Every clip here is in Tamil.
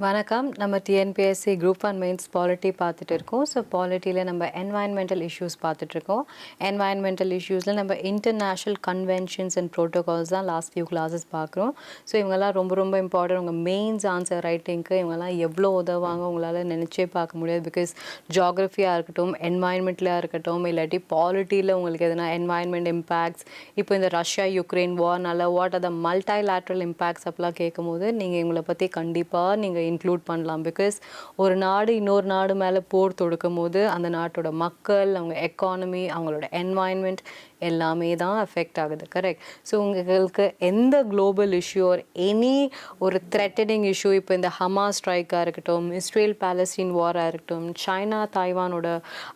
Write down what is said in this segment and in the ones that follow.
வணக்கம். நம்ம TNPSC குரூப் 1 மெயின்ஸ் பாலிட்டி பார்த்துட்டு இருக்கோம். ஸோ பாலிட்டியில் நம்ம என்வாயன்மெண்டல் இஷ்யூஸ் பார்த்துட்ருக்கோம். என்வாயன்மெண்டல் இஷ்யூஸில் நம்ம இன்டர்நேஷ்னல் கன்வென்ஷன்ஸ் அண்ட் ப்ரோட்டோகால்ஸ் தான் லாஸ்ட் ஃபியூ கிளாஸஸ் பார்க்குறோம். ஸோ இவங்கெல்லாம் ரொம்ப ரொம்ப இம்பார்ட்டன்ட். உங்கள் மெயின்ஸ் ஆன்சர் ரைட்டிங்க்கு இவங்கெல்லாம் எவ்வளோ உதவாங்க உங்களால் நினச்சே பார்க்க முடியாது. பிகாஸ் ஜியாகிரஃபியாக இருக்கட்டும், என்வாயன்மெண்ட்லையாக இருக்கட்டும், இல்லாட்டி பாலிட்டியில் உங்களுக்கு எதனா என்வாயன்மெண்ட் இம்பேக்ட்ஸ், இப்போ இந்த ரஷ்யா யுக்ரைன் வார்னால what are the multilateral impacts அப்படிலாம் கேட்கும்போது நீங்கள் இவங்களை பற்றி கண்டிப்பாக நீங்கள் இன்க்ளூட் பண்ணலாம். பிகாஸ் ஒரு நாடு இன்னொரு நாடு மேலே போர் தொடுக்கும் போது அந்த நாட்டோட மக்கள், அவங்க எக்கானமி, அவங்களோட என்வாயன்மெண்ட் எல்லாமே தான் அஃபெக்ட் ஆகுது. கரெக்ட். ஸோ உங்களுக்கு எந்த குளோபல் இஷ்யூ ஒரு எனி ஒரு த்ரெட்டனிங் இஷ்யூ, இப்போ இந்த ஹமாஸ் ஸ்ட்ரைக்காக இருக்கட்டும், இஸ்ரேல் பாலஸ்தீன் வாராக இருக்கட்டும், சைனா தாய்வானோட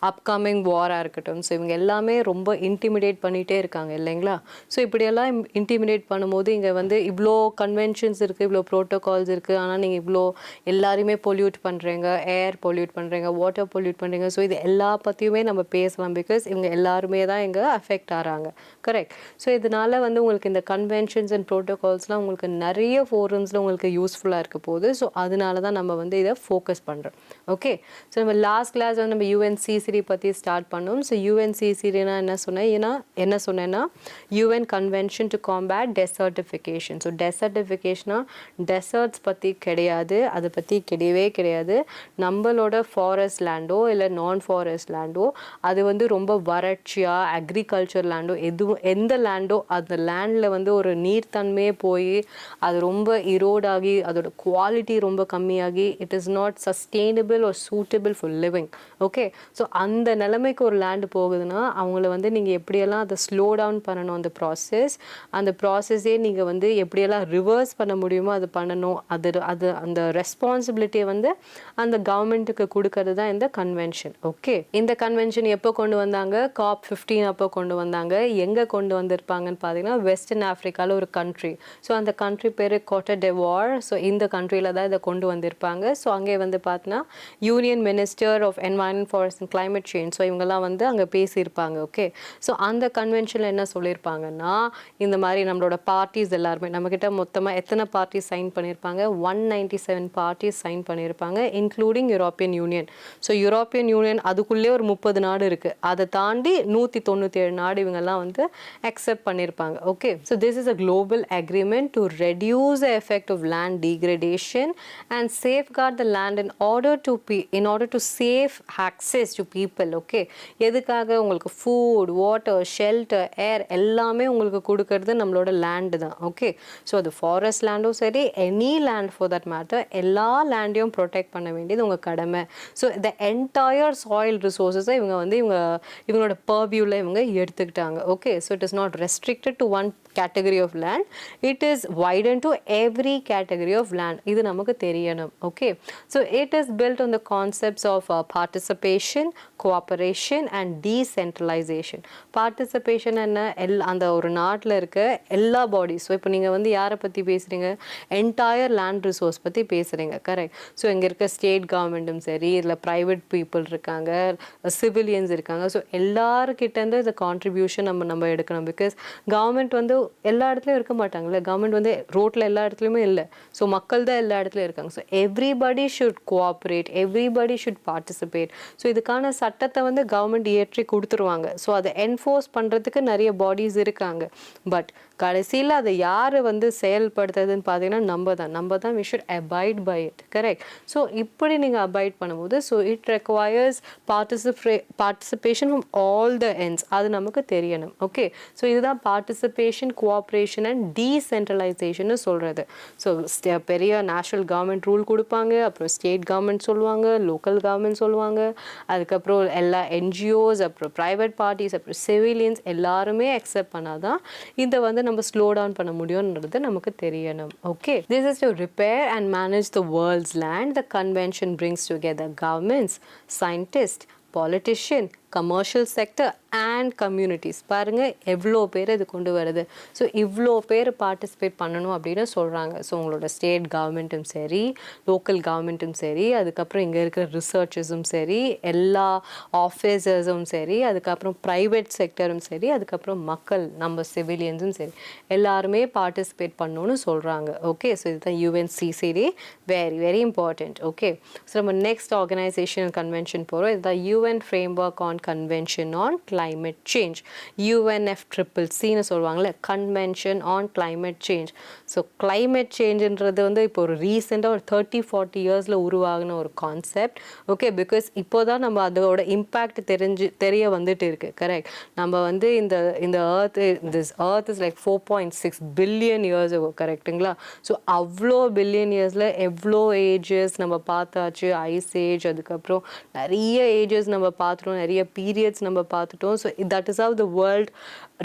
அப்கமிங் வாராக இருக்கட்டும், ஸோ இவங்க எல்லாமே ரொம்ப இன்டிமிடேட் பண்ணிகிட்டே இருக்காங்க இல்லைங்களா? ஸோ இப்படியெல்லாம் இன்டிமிடேட் பண்ணும்போது இங்கே வந்து இவ்வளோ கன்வென்ஷன்ஸ் இருக்குது, இவ்வளோ ப்ரோட்டோகால்ஸ் இருக்குது, ஆனால் நீங்கள் இவ்வளோ எல்லாருமே பொல்யூட் பண்ணுறீங்க, ஏர் பொல்யூட் பண்ணுறீங்க, வாட்டர் பொல்யூட் பண்ணுறீங்க. ஸோ இது எல்லா பற்றியுமே நம்ம பேசலாம். பிகாஸ் இவங்க எல்லாருமே தான் இங்கே அஃபெக்ட் ஆகிறாங்க. கரெக்ட். ஸோ இதனால் வந்து உங்களுக்கு இந்த கன்வென்ஷன்ஸ் அண்ட் ப்ரோட்டோகால்ஸ்லாம் உங்களுக்கு நிறைய ஃபோரம்ஸில் உங்களுக்கு யூஸ்ஃபுல்லாக இருக்க போகுது. ஸோ அதனால தான் நம்ம வந்து இதை ஃபோக்கஸ் பண்ணுறோம். ஓகே. ஸோ நம்ம லாஸ்ட் கிளாஸ் வந்து நம்ம UNCCD பற்றி ஸ்டார்ட் பண்ணோம். ஸோ UNCCDனா என்ன சொன்னேன்னா UN convention to combat desertification. So டெசர்டிஃபிகேஷனா டெசர்ட்ஸ் பற்றி கிடையாது, அதை பற்றி கிடையாது. நம்மளோட ஃபாரஸ்ட் லேண்டோ இல்லை நான் ஃபாரஸ்ட் லேண்டோ அது வந்து ரொம்ப வறட்சியாக அக்ரிகல்ச்சர் லேண்டோ எந்த லேண்டோ அந்த லேண்டில் வந்து ஒரு நீர்த்தன்மையே போய் அது ரொம்ப இரோடாகி அதோட குவாலிட்டி ரொம்ப கம்மியாகி it is not sustainable or suitable for living. Okay. So அந்த நிலைமைக்கு ஒரு லேண்டு போகுதுன்னா அவங்கள வந்து நீங்கள் எப்படியெல்லாம் அதை ஸ்லோ டவுன் பண்ணணும், அந்த ப்ராசஸே நீங்கள் வந்து எப்படியெல்லாம் ரிவர்ஸ் பண்ண முடியுமோ அது பண்ணணும். அது அந்த ரெஸ்பான்சிபிலிட்டியை வந்து அந்த கவர்மெண்ட்டுக்கு கொடுக்கறது தான் இந்த கன்வென்ஷன். ஓகே. இந்த கன்வென்ஷன் எப்போ கொண்டு வந்தாங்க? COP15 அப்போ கொண்டு வந்தாங்க. எங்கே கொண்டு வந்திருப்பாங்கன்னு பார்த்தீங்கன்னா வெஸ்டர்ன் ஆஃப்ரிக்காவில் ஒரு கண்ட்ரி. ஸோ அந்த கண்ட்ரி பேர் கோட்டை டெவார். ஸோ இந்த கண்ட்ரியில் தான் இதை கொண்டு வந்திருப்பாங்க. ஸோ அங்கே வந்து பார்த்தீங்கன்னா union minister of environment forest and climate change, so இவங்கெல்லாம் வந்து அங்கே பேசியிருப்பாங்க. ஓகே. ஸோ அந்த கன்வென்ஷனில் என்ன சொல்லியிருப்பாங்கன்னா இந்த மாதிரி நம்மளோட பார்ட்டிஸ் எல்லாருமே நம்மக்கிட்ட மொத்தமாக எத்தனை பார்ட்டிஸ் சைன் பண்ணியிருப்பாங்க? 197 பார்ட்டிஸ் சைன் பண்ணியிருப்பாங்க, including European union. So European union அதுக்குள்ளே ஒரு 30 நாடு இருக்குது. அதை தாண்டி 197 நாடு இவங்கெல்லாம் வந்து அக்செப்ட் பண்ணியிருப்பாங்க. Okay. So this is a global agreement to reduce the effect of land degradation and safeguard the land in order to safe access to people. Okay. எதுக்காக? உங்களுக்கு ஃபுட், வாட்டர், ஷெல்டர், ஏர் எல்லாமே உங்களுக்கு கொடுக்கறது நம்மளோட லேண்டு தான். ஓகே. ஸோ அது ஃபாரஸ்ட் லேண்டும் சரி, any land for that matter, எல்லா லேண்டையும் ப்ரொடெக்ட் பண்ண வேண்டியது உங்கள் கடமை. ஸோ த என்டையர் சாயில் ரிசோர்ஸஸை இவங்களோட பர்வியூவில் இவங்க எடுத்துக்கிட்டாங்க. Okay. So it is not restricted to one category of land, it is widened to every category of land. இது நமக்கு தெரியணும். Okay. So it is built on the concepts of participation, cooperation and decentralisation. Participation என்ன? அந்த ஒரு நாட்டில் இருக்க எல்லா பாடிஸ். ஸோ இப்போ நீங்கள் வந்து யாரை பற்றி பேசுகிறீங்க? என்டையர் லேண்ட் ரிசோர்ஸ் பற்றி பேசுகிறீங்க. கரெக்ட். ஸோ இங்கே இருக்க ஸ்டேட் கவர்மெண்ட்டும் சரி, இதில் ப்ரைவேட் பீப்புள் இருக்காங்க, சிவிலியன்ஸ் இருக்காங்க. ஸோ எல்லாருக்கிட்டேருந்து இந்த கான்ட்ரிபியூஷன் நம்ம எடுக்கணும். பிகாஸ் கவர்மெண்ட் வந்து எல்லா இடத்துலையும் இருக்க மாட்டாங்கல்ல. கவர்மெண்ட் வந்து ரோட்டில் எல்லா இடத்துலையுமே இல்லை. ஸோ மக்கள் தான் எல்லா இடத்துலையும் இருக்காங்க. So everybody should cooperate, everybody should participate. So இதுக்கான சட்டத்தை வந்து கவர்மெண்ட் இயற்றி கொடுத்துருவாங்க. ஸோ அதை என்ஃபோர்ஸ் பண்ணுறதுக்கு நிறைய பாடிஸ் இருக்காங்க. பட் கடைசியில் அதை யார் வந்து செயல்படுத்துறதுன்னு பார்த்தீங்கன்னா நம்ம தான் we should abide by it. Correct. So இப்படி நீங்கள் அபாய்ட் பண்ணும்போது so it requires participation from all the ends. அது நமக்கு தெரியணும். ஓகே. ஸோ இதுதான் பார்ட்டிசிபேஷன், கோஆப்ரேஷன் அண்ட் டீசென்ட்ரலைசேஷன் சொல்கிறது. ஸோ பெரிய நேஷனல் கவர்மெண்ட் ரூல் கொடுப்பாங்க, அப்புறம் ஸ்டேட் கவர்மெண்ட் சொல்லுவாங்க, லோக்கல் கவர்மெண்ட் சொல்லுவாங்க, அதுக்கப்புறம் எல்லா NGOs, அப்புறம் ப்ரைவேட் பார்ட்டிஸ், அப்புறம் சிவிலியன்ஸ் எல்லாருமே அக்செப்ட் பண்ணாதான் இதை வந்து நம்ம ஸ்லோ டவுன் பண்ண முடியும்ன்றது நமக்கு தெரியணும். Okay. This is to repair and manage the world's land. The convention brings together governments, scientists, politicians, commercial sector and communities. பாருங்கள் எவ்வளோ பேர் இது கொண்டு வருது. ஸோ இவ்வளோ பேர் பார்ட்டிசிபேட் பண்ணணும் அப்படின்னு சொல்கிறாங்க. ஸோ உங்களோட ஸ்டேட் கவர்மெண்ட்டும் சரி, லோக்கல் கவர்மெண்ட்டும் சரி, அதுக்கப்புறம் இங்கே இருக்கிற ரிசர்ச்சர்ஸும் சரி, எல்லா ஆஃபீஸர்ஸும் சரி, அதுக்கப்புறம் ப்ரைவேட் செக்டரும் சரி, அதுக்கப்புறம் மக்கள் நம்ம சிவிலியன்ஸும் சரி, எல்லாருமே பார்ட்டிசிபேட் பண்ணணும்னு சொல்கிறாங்க. ஓகே, ஸோ இதுதான் UNCCD, very very important. Okay, so நம்ம நெக்ஸ்ட் ஆர்கனைசேஷன் கன்வென்ஷன் போகிறோம். இதுதான் UN framework on convention on climate change, UNFCCCன்னு சொல்லுவாங்கள்ல, convention on climate change. So climate changeன்றது வந்து இப்போ ஒரு ரீசெண்டாக ஒரு 30-40 இயர்ஸில் உருவாகின ஒரு கான்செப்ட். ஓகே, பிகாஸ் இப்போ தான் நம்ம அதோட இம்பேக்ட் தெரிய வந்துட்டு இருக்கு. கரெக்ட். நம்ம வந்து இந்த earth is like 4.6 billion years ago. கரெக்டுங்களா? ஸோ அவ்வளோ பில்லியன் இயர்ஸில் எவ்வளோ ஏஜஸ் நம்ம பார்த்தாச்சு. ஐஸ் ஏஜ், அதுக்கப்புறம் நிறைய ஏஜஸ் நம்ம பார்த்துட்டோம், நிறைய பீரியட்ஸ் நம்ம பார்த்துட்டோம். So that is how the world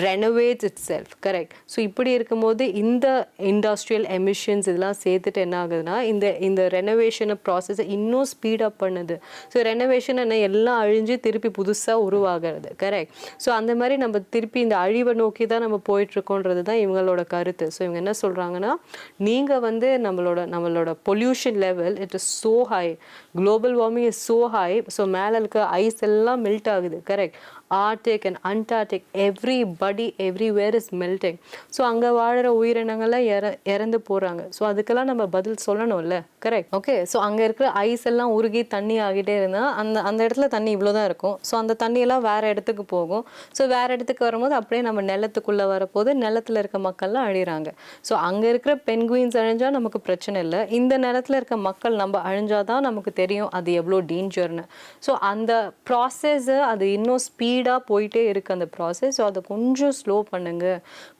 renovates itself. Correct. So இப்படி இருக்கும்போது இந்த இண்டஸ்ட்ரியல் எமிஷன்ஸ் இதெல்லாம் சேர்த்துட்டு என்ன ஆகுதுன்னா இந்த ரெனோவேஷனை ப்ராசஸை இன்னும் ஸ்பீடப் பண்ணுது. ஸோ ரெனோவேஷன் என்ன, எல்லாம் அழிஞ்சு திருப்பி புதுசாக உருவாகிறது. கரெக்ட். ஸோ அந்த மாதிரி நம்ம திருப்பி இந்த அழிவை நோக்கி தான் நம்ம போயிட்டுருக்கோன்றது தான் இவங்களோட கருத்து. ஸோ இவங்க என்ன சொல்கிறாங்கன்னா, நீங்கள் வந்து நம்மளோட pollution level it is so high, global warming is so high. So மேலே இருக்க ஐஸ் எல்லாம் மெல்ட் ஆகுது. Correct. Arctic and Antarctic, everybody everywhere is melting. So அங்கே வாழ்கிற உயிரினங்கள்லாம் இறந்து போகிறாங்க. ஸோ அதுக்கெல்லாம் நம்ம பதில் சொல்லணும்ல. கரெக்ட். ஓகே, ஸோ அங்கே இருக்கிற ஐஸ் எல்லாம் உருகி தண்ணி ஆகிட்டே இருந்தால் அந்த இடத்துல தண்ணி இவ்வளோ தான் இருக்கும். ஸோ அந்த தண்ணியெல்லாம் வேறு இடத்துக்கு போகும். ஸோ வேறு இடத்துக்கு வரும்போது அப்படியே நம்ம நிலத்துக்குள்ளே வரப்போது நிலத்தில் இருக்க மக்கள்லாம் அழிகிறாங்க. ஸோ அங்கே இருக்கிற பென்குயின்ஸ் அழிஞ்சால் நமக்கு பிரச்சனை இல்லை. இந்த நிலத்தில் இருக்க மக்கள் நம்ம அழிஞ்சாதான் நமக்கு தெரியும் அது எவ்வளோ டேஞ்சர்னு. ஸோ அந்த ப்ராசஸ்ஸை அது இன்னும் ஸ்பீடாக போயிட்டே இருக்குது அந்த ப்ராசஸ். ஸோ அதை கொஞ்சம் ஸ்லோ பண்ணுங்க.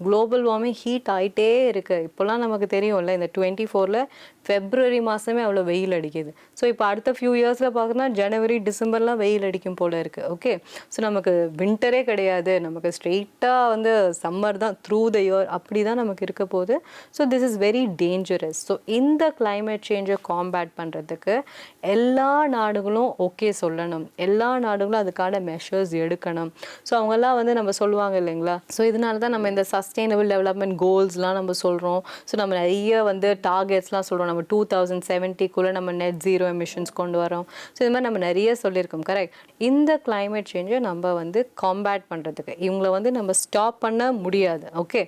குளோபல் வார்மிங் ஹீட் ஆகிட்டே இருக்குது. இப்போலாம் நமக்கு தெரியும்ல, இந்த 24ல் ஃபெப்ரவரி மாதமே அவ்வளோ வெயில் அடிக்குது. ஸோ இப்போ அடுத்த ஃபியூ இயர்ஸில் பார்த்தோன்னா ஜனவரி டிசம்பர்லாம் வெயில் அடிக்கும் போல் இருக்குது. ஓகே, ஸோ நமக்கு வின்டரே கிடையாது, நமக்கு ஸ்ட்ரெயிட்டாக வந்து சம்மர் தான் த்ரூ த இயர், அப்படி தான் நமக்கு இருக்க போகுது. So this is very dangerous. So இந்த கிளைமேட் சேஞ்சை காம்பேட் பண்ணுறதுக்கு எல்லா நாடுகளும் ஓகே சொல்லணும், எல்லா நாடுகளும் அதுக்கான மெஷர்ஸ் எடுக்கணும். ஸோ அவங்கெல்லாம் வந்து நம்ம சொல்லுவாங்க இல்லைங்களா. ஸோ இதனால தான் நம்ம இந்த சஸ்டைனபிள் டெவலப்மெண்ட் கோல்ஸ்லாம் நம்ம சொல்கிறோம். ஸோ நம்ம நிறைய வந்து டார்கெட்ஸ்லாம் சொல்கிறோம். நம்ம 2070க்குள்ளே நம்ம நெட் ஜீரோ எமிஷன்ஸ் கொண்டு வரோம். ஸோ இது மாதிரி நம்ம நிறைய சொல்லியிருக்கோம். கரெக்ட். இந்த கிளைமேட் சேஞ்சை நம்ம வந்து காம்பேட் பண்ணுறதுக்கு இவங்களை வந்து நம்ம ஸ்டாப் பண்ண முடியாது. ஓகே,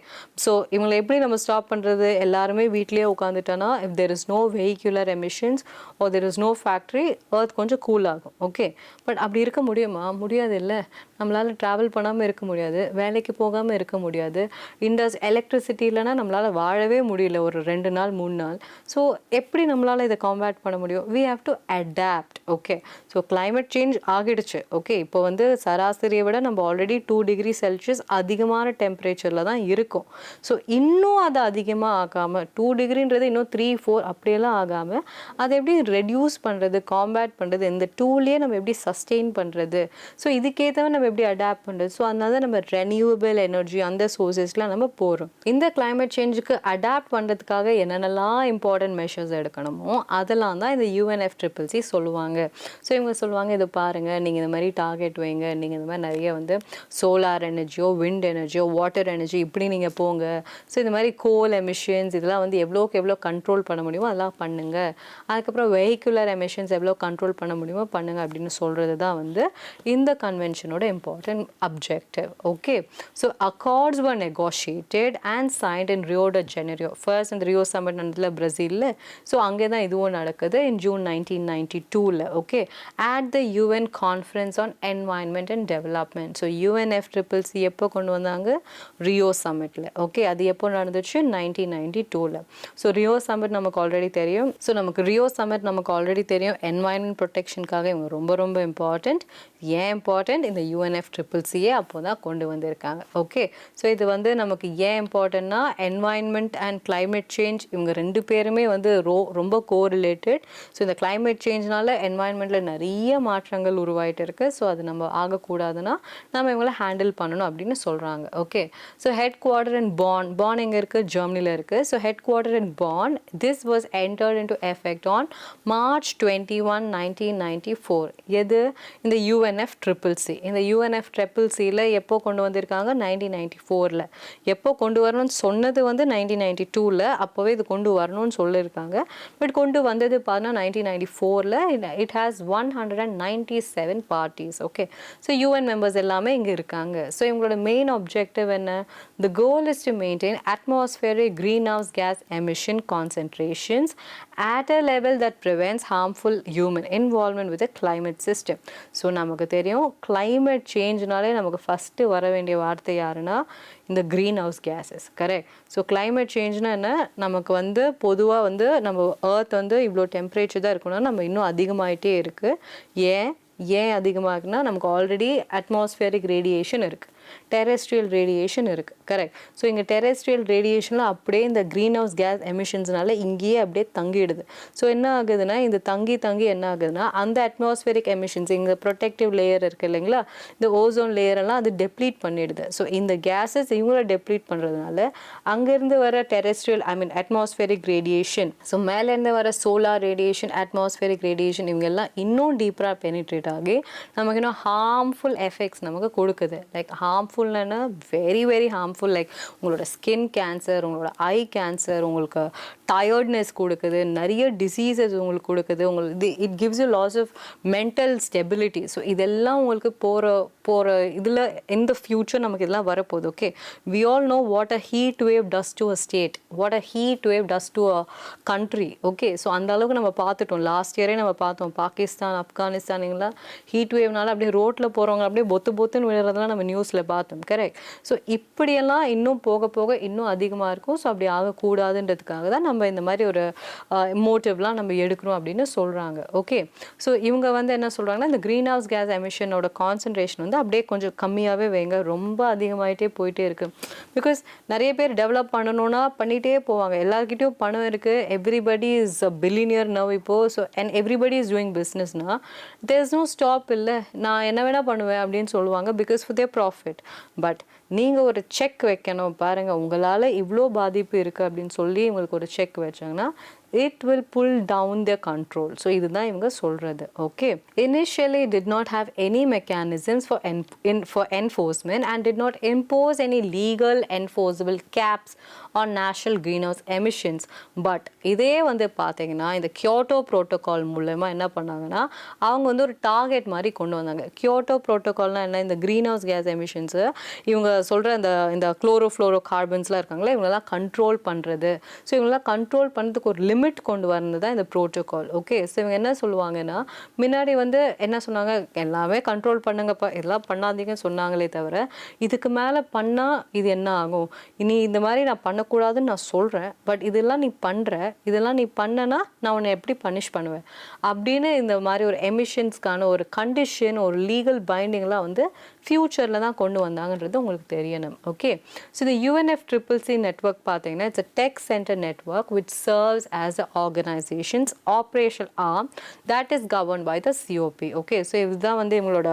ஸோ இவங்களை எப்படி நம்ம ஸ்டாப் பண்ணுறது? எல்லாருமே வீட்லேயே உட்காந்துட்டோன்னா, if there is no vehicular emissions or there is no factory, earth கொஞ்சம் கூல் ஆகும். ஓகே, பட் அப்படி இருக்க முடியுமா? முடியாது இல்லை. நம்மளால் ட்ராவல் பண்ணாமல் இருக்க முடியாது, வேலைக்கு போகாமல் இருக்க முடியாது, எலக்ட்ரிசிட்டி இல்லைன்னா நம்மளால் வாழவே முடியல ஒரு 2 நாள் 3 நாள். ஸோ எப்படி நம்மளால் இதை காம்பேட் பண்ண முடியும்? We have to adapt. Okay, so climate change ஆகிடுச்சு. ஓகே, இப்போ வந்து சராசரியை விட நம்ம ஆல்ரெடி 2 டிகிரி செல்சியஸ் அதிகமான டெம்பரேச்சரில் தான் இருக்கும். ஸோ இன்னும் அதை அதிகமாக ஆகாமல் 2 டிகிரின்றது இன்னும் 3-4 அப்படியெல்லாம் ஆகாமல் அதை எப்படி ரெடியூஸ் பண்ணுறது, காம்பேட் பண்ணுறது, இந்த டூல்லையே நம்ம எப்படி சஸ்டெயின் பண்ணுறது, ஸோ இதுக்கேற்றவன் நம்ம எப்படி அடாப்ட் பண்ணுறது. ஸோ அதனால நம்ம ரெனியூவபிள் எனர்ஜி அந்த சோர்சஸ்லாம் நம்ம போகிறோம். இந்த கிளைமேட் சேஞ்சுக்கு அடாப்ட் பண்ணுறதுக்காக என்னென்னலாம் இம்பார்ட்டன்ட் மெஷர்ஸ் எடுக்கணுமோ அதெல்லாம் தான் இந்த UNFCCC சொல்லுவாங்க. ஸோ இவங்க சொல்லுவாங்க, இது பாருங்கள், நீங்கள் இந்த மாதிரி டார்கெட் வைங்க, நீங்கள் இந்த மாதிரி நிறைய வந்து சோலார் எனர்ஜியோ விண்ட் எனர்ஜியோ வாட்டர் எனர்ஜி இப்படி நீங்கள் போங்க. ஸோ இந்த மாதிரி கோல் எமிஷன்ஸ் இதெல்லாம் வந்து எவ்வளோக்கு எவ்வளோ கண்ட்ரோல் பண்ண முடியுமோ அதெல்லாம் பண்ணுங்கள். அதுக்கப்புறம் வெஹிக்குலர் எமிஷன்ஸ் எவ்வளோ கண்ட்ரோல் பண்ண முடியுமோ பண்ணுங்கள் அப்படின்னு சொல்கிறது தான் வந்து இந்த கன்வென்ஷனோட important objective. Okay, so accords were negotiated and signed in Rio de Janeiro. First in the Rio summit நடந்ததுல பிரேசில்ல. ஸோ அங்கே தான் இதுவும் நடக்குது in June 1992ல. Okay, at the UN conference on environment and development. So UNFCCC எப்போ கொண்டு வந்தாங்க? ரியோ சம்மிட்ல. ஓகே, அது எப்போ நடந்துச்சு? 1992ல. ஸோ ரியோ சம்மிட் நமக்கு ஆல்ரெடி தெரியும். ஸோ நமக்கு ரியோ சம்மிட் நமக்கு ஆல்ரெடி தெரியும் என்வாயன்மெண்ட் ப்ரொடெக்ஷனுக்காக இவங்க ரொம்ப ரொம்ப இம்பார்ட்டண்ட். ஏன் இம்பார்ட்டண்ட்? இந்த UNFCCC அப்போ தான் கொண்டு வந்திருக்காங்க. ஓகே, ஸோ இது வந்து நமக்கு ஏன் இம்பார்ட்டன்ட்னா என்வாயன்மெண்ட் அண்ட் கிளைமேட் சேஞ்ச் இவங்க 2 பேருமே வந்து வந்து ரொம்ப கோரிலேட்டட். ஸோ இந்த climate சேஞ்ச்னால என்வாயன்மெண்ட்டில் நிறைய மாற்றங்கள் உருவாயிட்டு இருக்கு. ஸோ அது நம்ம ஆகக்கூடாதுன்னா நம்ம இவங்களை ஹேண்டில் பண்ணணும் அப்படின்னு சொல்கிறாங்க. Okay, so headquarter in Bonn எங்கே இருக்குது? ஜெர்மனியில் இருக்குது. So headquarter in Bonn, this was entered into effect on March 21, 1994. எது? இந்த UNFCCC. இந்த UNFCCCயில் எப்போ கொண்டு வந்திருக்காங்க? 1994. எப்போ கொண்டு வரணும்னு சொன்னது வந்து 1992. அப்போவே இது கொண்டு வரணும்னு சொல்லியிருக்காங்க. பட் கொண்டு வந்தது பார்த்தா 1994. It has 197 parties. Okay, so UN members எல்லாமே இங்கே இருக்காங்க. ஸோ இவங்களோட மெயின் ஆப்ஜெக்டிவ் என்ன? The goal is to maintain atmospheric greenhouse gas emission concentrations at a level that prevents harmful human involvement with the climate system. So நமக்கு தெரியும் climate changeனாலே நமக்கு ஃபஸ்ட்டு வர வேண்டிய வார்த்தை யாருன்னா இந்த greenhouse gases. Correct. So climate சேஞ்ச்னா என்ன? நமக்கு வந்து பொதுவாக வந்து நம்ம எர்த் வந்து இவ்வளோ டெம்பரேச்சர் தான் இருக்கணும்னா நம்ம இன்னும் அதிகமாகிட்டே இருக்குது. ஏன் அதிகமாகுன்னா நமக்கு ஆல்ரெடி அட்மாஸ்பியரிக் ரேடியேஷன் இருக்குது, டெரெஸ்ட்ரியல் ரேடியேஷன் இருக்குது. கரெக்ட். ஸோ இங்கே டெரெஸ்ட்ரியல் ரேடியேஷனில் அப்படியே இந்த க்ரீன் ஹவுஸ் கேஸ் எமிஷன்ஸ்னால இங்கேயே அப்படியே தங்கிடுது. ஸோ என்ன ஆகுதுன்னா இந்த தங்கி என்ன ஆகுதுன்னா அந்த அட்மாஸ்பியரிக் எமிஷன்ஸ் இங்கே ப்ரொடெக்டிவ் லேயர் இருக்குது இல்லைங்களா, இந்த ஓசோன் லேயரெல்லாம் அது டெப்ளீட் பண்ணிடுது. ஸோ இந்த கேஸஸ் இவங்கள டெப்ளீட் பண்ணுறதுனால அங்கேருந்து வர டெரெஸ்ட்ரியல் அட்மாஸ்பியரிக் ரேடியேஷன், ஸோ மேலேருந்து வர சோலார் ரேடியேஷன், அட்மாஸ்பியரிக் ரேடியேஷன் இவங்கெல்லாம் இன்னும் டீப்பராக பெனிட்ரேட் ஆகி நமக்கு இன்னும் ஹார்ம்ஃபுல் எஃபெக்ட்ஸ் நமக்கு கொடுக்குது. லைக் ஹார்ம்ஃபுல்னா வெரி வெரி ஹார்ம்ஃபுல். லைக் உங்களோட ஸ்கின் கேன்சர், உங்களோட ஐ கேன்சர், உங்களுக்கு டயர்ட்னஸ் கொடுக்குது, நிறைய டிசீசஸ் உங்களுக்கு கொடுக்குது, உங்களுக்கு it gives you loss of mental stability. So இதெல்லாம் உங்களுக்கு போகிற இதில் இந்த ஃப்யூச்சர் நமக்கு இதெல்லாம் வரப்போகுது. Okay, we all know what a heat wave does to a state, what a heat wave does to a country. Okay, so அந்த அளவுக்கு நம்ம பார்த்துட்டோம். லாஸ்ட் இயரே நம்ம பார்த்தோம் பாகிஸ்தான், ஆப்கானிஸ்தான் இங்கெல்லாம் ஹீட் வேவ்னால அப்படியே ரோட்டில் போகிறவங்க அப்படியே பொத்துன்னு விழுறதெல்லாம் நம்ம நியூஸில் பார்த்தோம். கரெக்ட். ஸோ இப்படியெல்லாம் இன்னும் போக இன்னும் அதிகமாக இருக்கும். ஸோ அப்படி ஆகக்கூடாதுன்றதுக்காக தான் நம்ம இந்த மாதிரி ஒரு மோட்டிவ்லாம் நம்ம எடுக்கணும் அப்படின்னு சொல்கிறாங்க. ஓகே, ஸோ இவங்க வந்து என்ன சொல்கிறாங்கன்னா இந்த க்ரீன் ஹவுஸ் கேஸ் எமிஷனோட கான்சன்ட்ரேஷன் வந்து அப்படியே கொஞ்சம் கம்மியாகவே வைங்க, ரொம்ப அதிகமாகிட்டே போயிட்டே இருக்குது. பிகாஸ் நிறைய பேர் டெவலப் பண்ணணும்னா பண்ணிகிட்டே போவாங்க, எல்லாருக்கிட்டையும் பணம் இருக்குது, everybody is a billionaire now இப்போது. So and everybody is doing பிஸ்னஸ்னா தேர் இஸ் நோ ஸ்டாப். இல்லை நான் என்ன வேணால் பண்ணுவேன் அப்படின்னு சொல்லுவாங்க, because for their profit. But நீங்கள் ஒரு செக் வைக்கணும். பாருங்கள், உங்களால் இவ்வளோ பாதிப்பு இருக்குது அப்படின்னு சொல்லி உங்களுக்கு ஒரு செக் வச்சாங்கன்னா it will pull down their control. So இதுதான் இவங்க சொல்கிறது. Okay, initially did not have any mechanisms for enforcement and did not impose any legal enforceable caps on national greenhouse emissions. But இதே வந்து பார்த்தீங்கன்னா இந்த கியோட்டோ ப்ரோட்டோகால் மூலமாக என்ன பண்ணாங்கன்னா அவங்க வந்து ஒரு டார்கெட் மாதிரி கொண்டு வந்தாங்க. கியோட்டோ ப்ரோட்டோகால்னால் என்ன? இந்த க்ரீன் ஹவுஸ் கேஸ் எமிஷன்ஸு இவங்க சொல்கிற இந்த குளோரோஃப்ளோரோ கார்பன்ஸ்லாம் இருக்காங்களே இவங்கெல்லாம் கண்ட்ரோல் பண்ணுறது. ஸோ இவங்கெல்லாம் கண்ட்ரோல் பண்ணுறதுக்கு ஒரு லிமிட் கொண்டு வரது தான் இந்த ப்ரோட்டோகால். ஓகே, ஸோ இவங்க என்ன சொல்லுவாங்கன்னா முன்னாடி வந்து என்ன சொன்னாங்க, எல்லாமே கண்ட்ரோல் பண்ணுங்கப்பா, இதெல்லாம் பண்ணாதீங்கன்னு சொன்னாங்களே தவிர இதுக்கு மேலே பண்ணால் இது என்ன ஆகும், இனி இந்த மாதிரி நான் பண்ணக்கூடாதுன்னு நான் சொல்கிறேன், பட் இதெல்லாம் நீ பண்ணுற, இதெல்லாம் நீ பண்ணனா நான் உன்னை எப்படி பனிஷ் பண்ணுவேன் அப்படின்னு இந்த மாதிரி ஒரு எமிஷன்ஸ்க்கான ஒரு கண்டிஷன், ஒரு லீகல் பைண்டிங்லாம் வந்து ஃப்யூச்சரில் தான் கொண்டு வந்தாங்கன்றது உங்களுக்கு தெரியணும். ஓகே, ஸோ இந்த UNFCCC நெட்வொர்க் பார்த்தீங்கன்னா it's a tech centre network which serves as a organization's operational arm that is governed by the COP. Okay, so இதுதான் வந்து இவங்களோட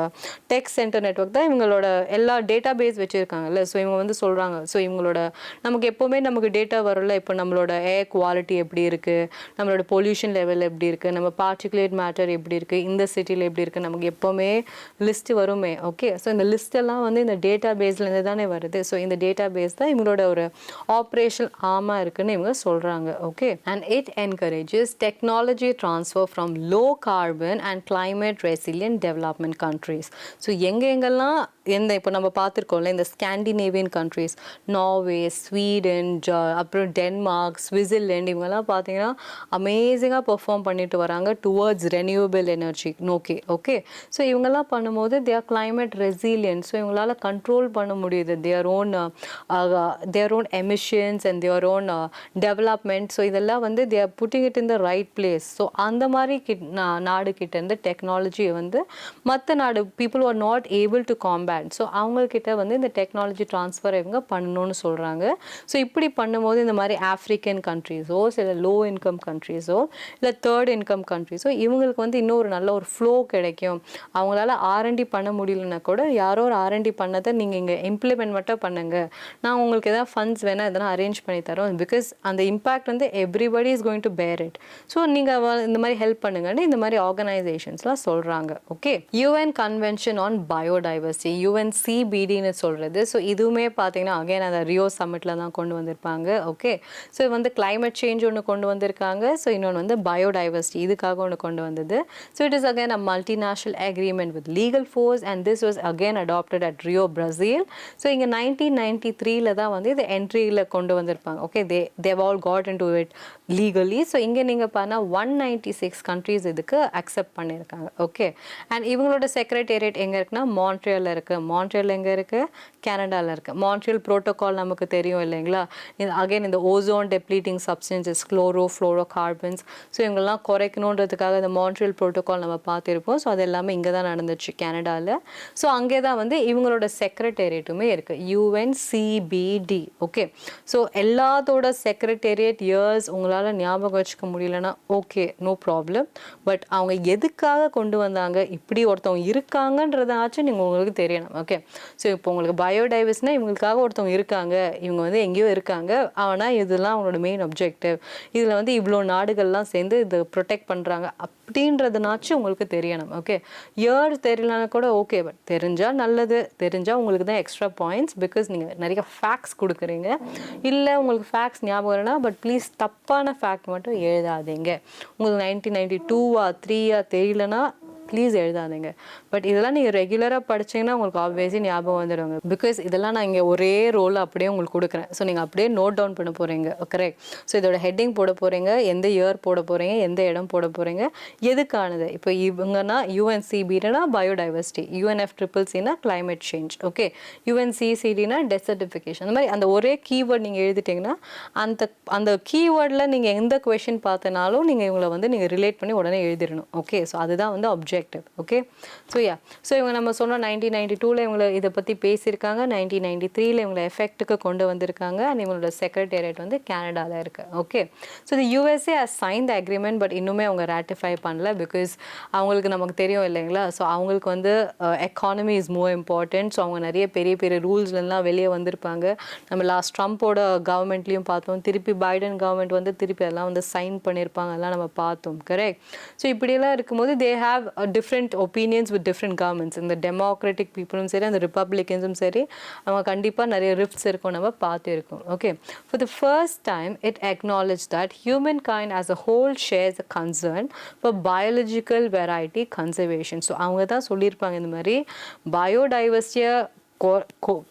டெக் சென்டர் நெட்வொர்க் தான். இவங்களோட எல்லா டேட்டா பேஸ் வச்சுருக்காங்கல்ல. ஸோ இவங்க வந்து சொல்கிறாங்க, ஸோ இவங்களோட நமக்கு எப்போவுமே நமக்கு டேட்டா வரும்ல, இப்போ நம்மளோட ஏர் குவாலிட்டி எப்படி இருக்குது, நம்மளோட பொல்யூஷன் லெவல் எப்படி இருக்குது, நம்ம பார்ட்டிகுலேட் மேட்டர் எப்படி இருக்குது, இந்த சிட்டியில் எப்படி இருக்குது, நமக்கு எப்போவுமே லிஸ்ட்டு வருமே. ஓகே, ஸோ இந்த லிஸ்ட்டெல்லாம் வந்து இந்த டேட்டா பேஸ்லேருந்து தானே வருது. ஸோ இந்த டேட்டா பேஸ் தான் இவங்களோட ஒரு ஆப்ரேஷனல் ஆர்மாக இருக்குன்னு இவங்க சொல்கிறாங்க. Okay, and it encourages technology transfer from low carbon and climate resilient development countries. So எங்கெங்கெல்லாம் இப்போ நம்ம பார்த்துருக்கோம்ல இந்த ஸ்காண்டினேவியன் கண்ட்ரீஸ், நார்வே, ஸ்வீடன், அப்புறம் டென்மார்க், ஸ்விட்சர்லாண்ட், இவங்கெல்லாம் பார்த்தீங்கன்னா அமேசிங்காக பெர்ஃபார்ம் பண்ணிட்டு வராங்க டுவர்ட்ஸ் ரெனியூவபிள் எனர்ஜி நோக்கி. ஓகே, ஸோ இவங்கெல்லாம் பண்ணும்போது they are climate resilient. So இவங்களால கண்ட்ரோல் பண்ண முடியுது their own emissions and their own development. So இதெல்லாம் வந்து they are putting it in the right place. So அந்த மாதிரி நாடு கிட்ட இருந்து டெக்னாலஜியை வந்து மற்ற நாடு people who are not able to combat bat. So அவங்கக்கிட்ட வந்து இந்த டெக்னாலஜி ட்ரான்ஸ்ஃபர் இவங்க பண்ணணும்னு சொல்கிறாங்க. ஸோ இப்படி பண்ணும்போது இந்த மாதிரி ஆஃப்ரிக்கன் கண்ட்ரீஸோ சில லோ இன்கம் கண்ட்ரீஸோ இல்லை தேர்ட் இன்கம் கண்ட்ரீஸோ இவங்களுக்கு வந்து இன்னும் ஒரு நல்ல ஒரு ஃப்ளோ கிடைக்கும். அவங்களால ஆர்என்டி பண்ண முடியலன்னா கூட யாரோ ஒரு ஆர்என்டி பண்ணதை நீங்கள் இங்கே இம்ப்ளிமெண்ட் மட்டும் பண்ணுங்க, நான் உங்களுக்கு எதாவது ஃபண்ட்ஸ் வேணால் எதனா அரேஞ்ச் பண்ணி தரோம். பிகாஸ் அந்த இம்பேக்ட் வந்து everybody is going to bear it. So நீங்கள் இந்த மாதிரி ஹெல்ப் பண்ணுங்கன்னு இந்த மாதிரி ஆர்கனைசேஷன்ஸ்லாம் சொல்கிறாங்க. Okay, UN convention on biodiversity UNCBDன்னு சொல்கிறது. ஸோ இதுவுமே பார்த்தீங்கன்னா அகைன் அந்த ரியோ சம்மிட்டில் தான் கொண்டு வந்திருப்பாங்க. ஓகே, ஸோ வந்து கிளைமேட் சேஞ்ச் ஒன்று கொண்டு வந்திருக்காங்க. ஸோ இன்னொன்று வந்து பயோடைவர்சிட்டி இதுக்காக ஒன்று கொண்டு வந்தது. So it is again a multinational agreement with legal force and this was again adopted at Rio Brazil. So இங்கே 1993 தான் வந்து இது என்ட்ரியில் கொண்டு வந்திருப்பாங்க. Okay, they all got into it legally. So இங்கே நீங்கள் பார்த்தா 196 கண்ட்ரீஸ் இதுக்கு அக்செப்ட் பண்ணியிருக்காங்க. ஓகே, அண்ட் இவங்களோட செக்ரட்டேரியட் எங்கே இருக்குன்னா மான்ட்ரியலில் இருக்குது. மான்ட்ரியல் எங்கே இருக்குது? கனடாவில் இருக்குது. மான்ட்ரியல் ப்ரோட்டோகால் நமக்கு தெரியும் இல்லைங்களா? அகைன் இந்த ozone depleting substances fluoro carbons, so இவங்கெல்லாம் குறைக்கணுன்றதுக்காக இந்த மான்ட்ரியல் ப்ரோட்டோகால் நம்ம பார்த்துருப்போம். ஸோ அது எல்லாமே இங்கே தான் நடந்துச்சு கனடாவில். ஸோ அங்கே தான் வந்து இவங்களோட செக்ரட்டேரியட்டுமே இருக்குது UNCBD. ஓகே, ஸோ எல்லாத்தோட செக்ரட்டேரியட் இயர்ஸ் உங்களால் ஞாபகம் வச்சுக்க முடியலன்னா ஓகே, நோ ப்ராப்ளம். பட் அவங்க எதுக்காக கொண்டு வந்தாங்க, இப்படி ஒருத்தவங்க இருக்காங்கன்றதாச்சும் நீங்கள் உங்களுக்கு தெரியணும். ஓகே, ஸோ இப்போ உங்களுக்கு பயோடைவர்ஸ்னால் இவங்களுக்காக ஒருத்தவங்க இருக்காங்க, இவங்க வந்து எங்கேயோ இருக்காங்க, ஆனால் இதெல்லாம் அவங்களோட மெயின் அப்ஜெக்டிவ், இதில் வந்து இவ்வளோ நாடுகள்லாம் சேர்ந்து இதை ப்ரொடெக்ட் பண்ணுறாங்க அப்படின்றதுனாச்சும் உங்களுக்கு தெரியணும். ஓகே, இயர் தெரியலனா கூட ஓகே, பட் தெரிஞ்சால் நல்லது, தெரிஞ்சால் உங்களுக்கு தான் எக்ஸ்ட்ரா பாயிண்ட்ஸ். பிகாஸ் நீங்கள் நிறைய ஃபேக்ட்ஸ் கொடுக்குறீங்க. இல்லை உங்களுக்கு ஃபேக்ட்ஸ் ஞாபகம் இல்லைனா பட் ப்ளீஸ் தப்பான ஃபேக்ட் மட்டும் எழுதாதீங்க. உங்களுக்கு 1992 3 தெரியலனா ப்ளீஸ் எழுதாதீங்க. பட் இதெல்லாம் நீங்கள் ரெகுலராக படிச்சிங்கன்னா உங்களுக்கு ஆப்வியஸ்லி ஞாபகம் வந்துடுவாங்க. பிகாஸ் இதெல்லாம் நான் இங்கே ஒரே ரோல் அப்படியே உங்களுக்கு கொடுக்குறேன். ஸோ நீங்கள் அப்படியே நோட் டவுன் பண்ண போகிறீங்க. கரெக்ட். ஸோ இதோட ஹெட்டிங் போட போகிறீங்க, எந்த இயர் போட போகிறீங்க, எந்த இடம் போட போகிறீங்க, எதுக்கானது. இப்போ இவங்கன்னா UNCBனா பயோடைவர்சிட்டி, UNFCCCனா கிளைமேட் சேஞ்ச், ஓகே, UNCCDனா டெசர்டிஃபிகேஷன். அந்த மாதிரி அந்த ஒரே கீவேர்ட் நீங்கள் எழுதிட்டிங்கன்னா அந்த கீவேர்டில் நீங்கள் எந்த கொஷின் பார்த்தனாலும் நீங்கள் இவங்களை வந்து நீங்கள் ரிலேட் பண்ணி உடனே எழுதிடணும். ஓகே, ஸோ அதுதான் வந்து அப்ஜெக்டிவ். ஓகே, ஸோ ஸோ இவங்க நம்ம சொன்னோம் 1992 இவங்களை இதை பற்றி பேசியிருக்காங்க. 1993 இவங்களை எஃபெக்ட்டுக்கு கொண்டு வந்திருக்காங்க. அண்ட் இவங்களோட செக்ரட்டேரியட் வந்து கனடாவில் இருக்குது. ஓகே, ஸோ இந்த USA has signed the agreement but இன்னுமே அவங்க ராட்டிஃபை பண்ணல. பிகாஸ் அவங்களுக்கு நமக்கு தெரியும் இல்லைங்களா? ஸோ அவங்களுக்கு வந்து economy is more important. So அவங்க நிறைய பெரிய பெரிய ரூல்ஸ்லாம் வெளியே வந்திருப்பாங்க. நம்ம லாஸ்ட் ட்ரம்ப்போட கவர்மெண்ட்லேயும் பார்த்தோம், திருப்பி பைடன் கவர்மெண்ட் வந்து திருப்பி அதெல்லாம் வந்து சைன் பண்ணியிருப்பாங்க, அதெல்லாம் நம்ம பார்த்தோம். கரெக்ட். ஸோ இப்படியெல்லாம் இருக்கும்போது they have different opinions with different governments. இந்த டெமோக்ராட்டிக் பீப்புளும் சரி, அந்த ரிப்பப்ளிகன்ஸும் சரி, அவங்க கண்டிப்பாக நிறைய ரிஃப்ட்ஸ் இருக்கும், நம்ம பார்த்துருக்கோம். Okay, for the first time it acknowledged that humankind as a whole shares a concern for biological variety conservation. So அவங்க தான் சொல்லியிருப்பாங்க இந்த மாதிரி பயோடைவர்சிட்டியை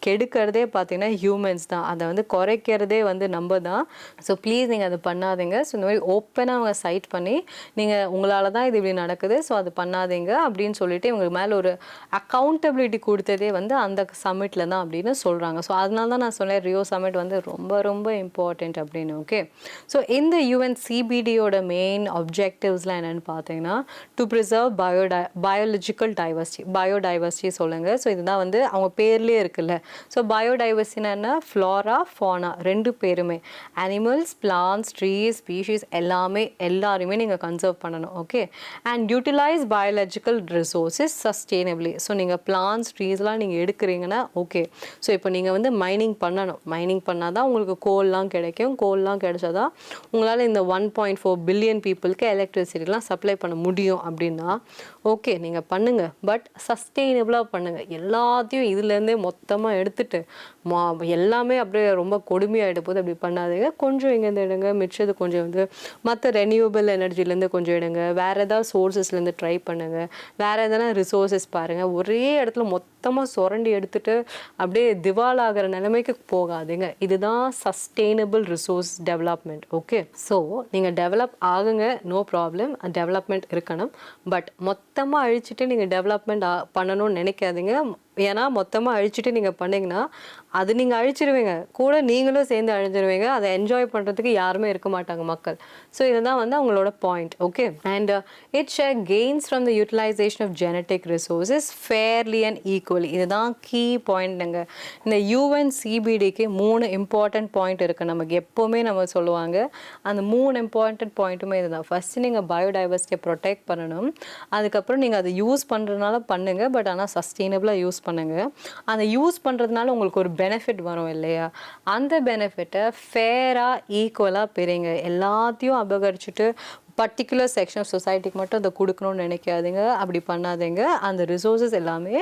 கெடுக்கிறதே பார்த்தீங்கன்னா ஹியூமன்ஸ் தான், அதை வந்து குறைக்கிறதே வந்து நம்ம தான். ஸோ ப்ளீஸ் நீங்கள் அதை பண்ணாதீங்க. ஸோ இந்த மாதிரி ஓப்பனாக அவங்க சைட் பண்ணி நீங்கள் உங்களால் தான் இது இப்படி நடக்குது, ஸோ அது பண்ணாதீங்க அப்படின்னு சொல்லிட்டு இவங்க மேலே ஒரு அக்கௌண்டபிலிட்டி கொடுத்ததே வந்து அந்த சம்மிட்டில் தான் அப்படின்னு சொல்கிறாங்க. ஸோ அதனால தான் நான் சொன்னேன் ரியோ சம்மிட் வந்து ரொம்ப ரொம்ப இம்பார்ட்டண்ட் அப்படின்னு. ஓகே, ஸோ இந்த UNCBDயோட மெயின் அப்ஜெக்டிவ்ஸ்லாம் என்னென்னு பார்த்தீங்கன்னா டு ப்ரிசர்வ் பயோலஜிக்கல் பயோடைவர்சிட்டி சொல்லுங்கள். ஸோ இதுதான் வந்து அவங்க பேர்லேயே இருக்குல்ல. ஸோ பயோடைவர்சிட்டினா என்ன? ஃப்ளோரா ஃபோனா ரெண்டு பேருமே, அனிமல்ஸ், பிளான்ஸ், ட்ரீஸ், ஸ்பீஷீஸ் எல்லாருமே நீங்கள் கன்சர்வ் பண்ணணும். Okay, and utilise biological resources sustainably. So நீங்கள் பிளான்ஸ், ட்ரீஸ்லாம் நீங்கள் எடுக்கிறீங்கன்னா ஓகே. ஸோ இப்போ நீங்கள் வந்து மைனிங் பண்ணணும். மைனிங் பண்ணால் தான் உங்களுக்கு கோல்லாம் கிடைக்கும். கோல்லாம் கிடைச்சாதான் உங்களால் இந்த 1.4 பில்லியன் பீப்புளுக்கு எலக்ட்ரிசிட்டிலாம் சப்ளை பண்ண முடியும். அப்படின்னா ஓகே நீங்கள் பண்ணுங்கள், பட் சஸ்டெயினபிளாக பண்ணுங்கள். எல்லாத்தையும் இதுலேருந்தே மொத்தமாக எடுத்துட்டு எல்லாமே அப்படியே ரொம்ப கொடுமையாகிட்ட போது அப்படி பண்ணாதீங்க. கொஞ்சம் இங்கேருந்து எடுங்க, மிச்சது கொஞ்சம் வந்து மற்ற ரெனியூவபிள் எனர்ஜிலேருந்து கொஞ்சம் எடுங்க, வேறு ஏதாவது சோர்ஸஸ்லேருந்து ட்ரை பண்ணுங்கள், வேறு எதனா ரிசோர்ஸஸ் பாருங்கள். ஒரே இடத்துல மொத்தமாக சுரண்டி எடுத்துகிட்டு அப்படியே திவால் ஆகிற நிலைமைக்கு போகாதீங்க. இதுதான் sustainable resource development. Okay, so நீங்கள் டெவலப் ஆகுங்க, நோ ப்ராப்ளம், டெவலப்மெண்ட் இருக்கணும். பட் மொத்தமாக அழிச்சிட்டு நீங்கள் டெவலப்மெண்ட் பண்ணணும்னு நினைக்காதீங்க. ஏன்னா மொத்தமாக அழிச்சிட்டு நீங்கள் பண்ணிங்கன்னா அது நீங்கள் அழிச்சிருவீங்க, கூட நீங்களும் சேர்ந்து அழிஞ்சிருவீங்க. அதை என்ஜாய் பண்ணுறதுக்கு யாருமே இருக்க மாட்டாங்க மக்கள். ஸோ இதுதான் வந்து அவங்களோட point. Okay, and it share gains from the utilisation of genetic resources fairly and equally. இதுதான் கீ பாயிண்ட்டுங்க. இந்த யுஎன்சிபிடிக்கு 3 இம்பார்ட்டன்ட் பாயிண்ட் இருக்குது. நமக்கு எப்போவுமே நம்ம சொல்லுவாங்க, அந்த 3 இம்பார்ட்டன்ட் பாயிண்ட்டுமே இதுதான். ஃபஸ்ட்டு நீங்கள் பயோடைவர்சிட்டியை ப்ரொடெக்ட் பண்ணணும். அதுக்கப்புறம் நீங்கள் அதை யூஸ் பண்ணுறதுனால பண்ணுங்கள், பட் ஆனால் சஸ்டெயினபிளாக யூஸ் பண்ணுங்கள். அந்த யூஸ் பண்ணுறதுனால உங்களுக்கு ஒரு பெனிஃபிட் வரும் இல்லையா, அந்த பெனிஃபிட்டை ஃபேராக ஈக்குவலாக பெறுங்க. எல்லாத்தையும் அபகரிச்சுட்டு பர்டிகுலர் செக்ஷன் ஆஃப் சொசைட்டிக்கு மட்டும் அதை கொடுக்கணும்னு நினைக்காதீங்க. அப்படி பண்ணாதீங்க. அந்த ரிசோர்ஸஸ் எல்லாமே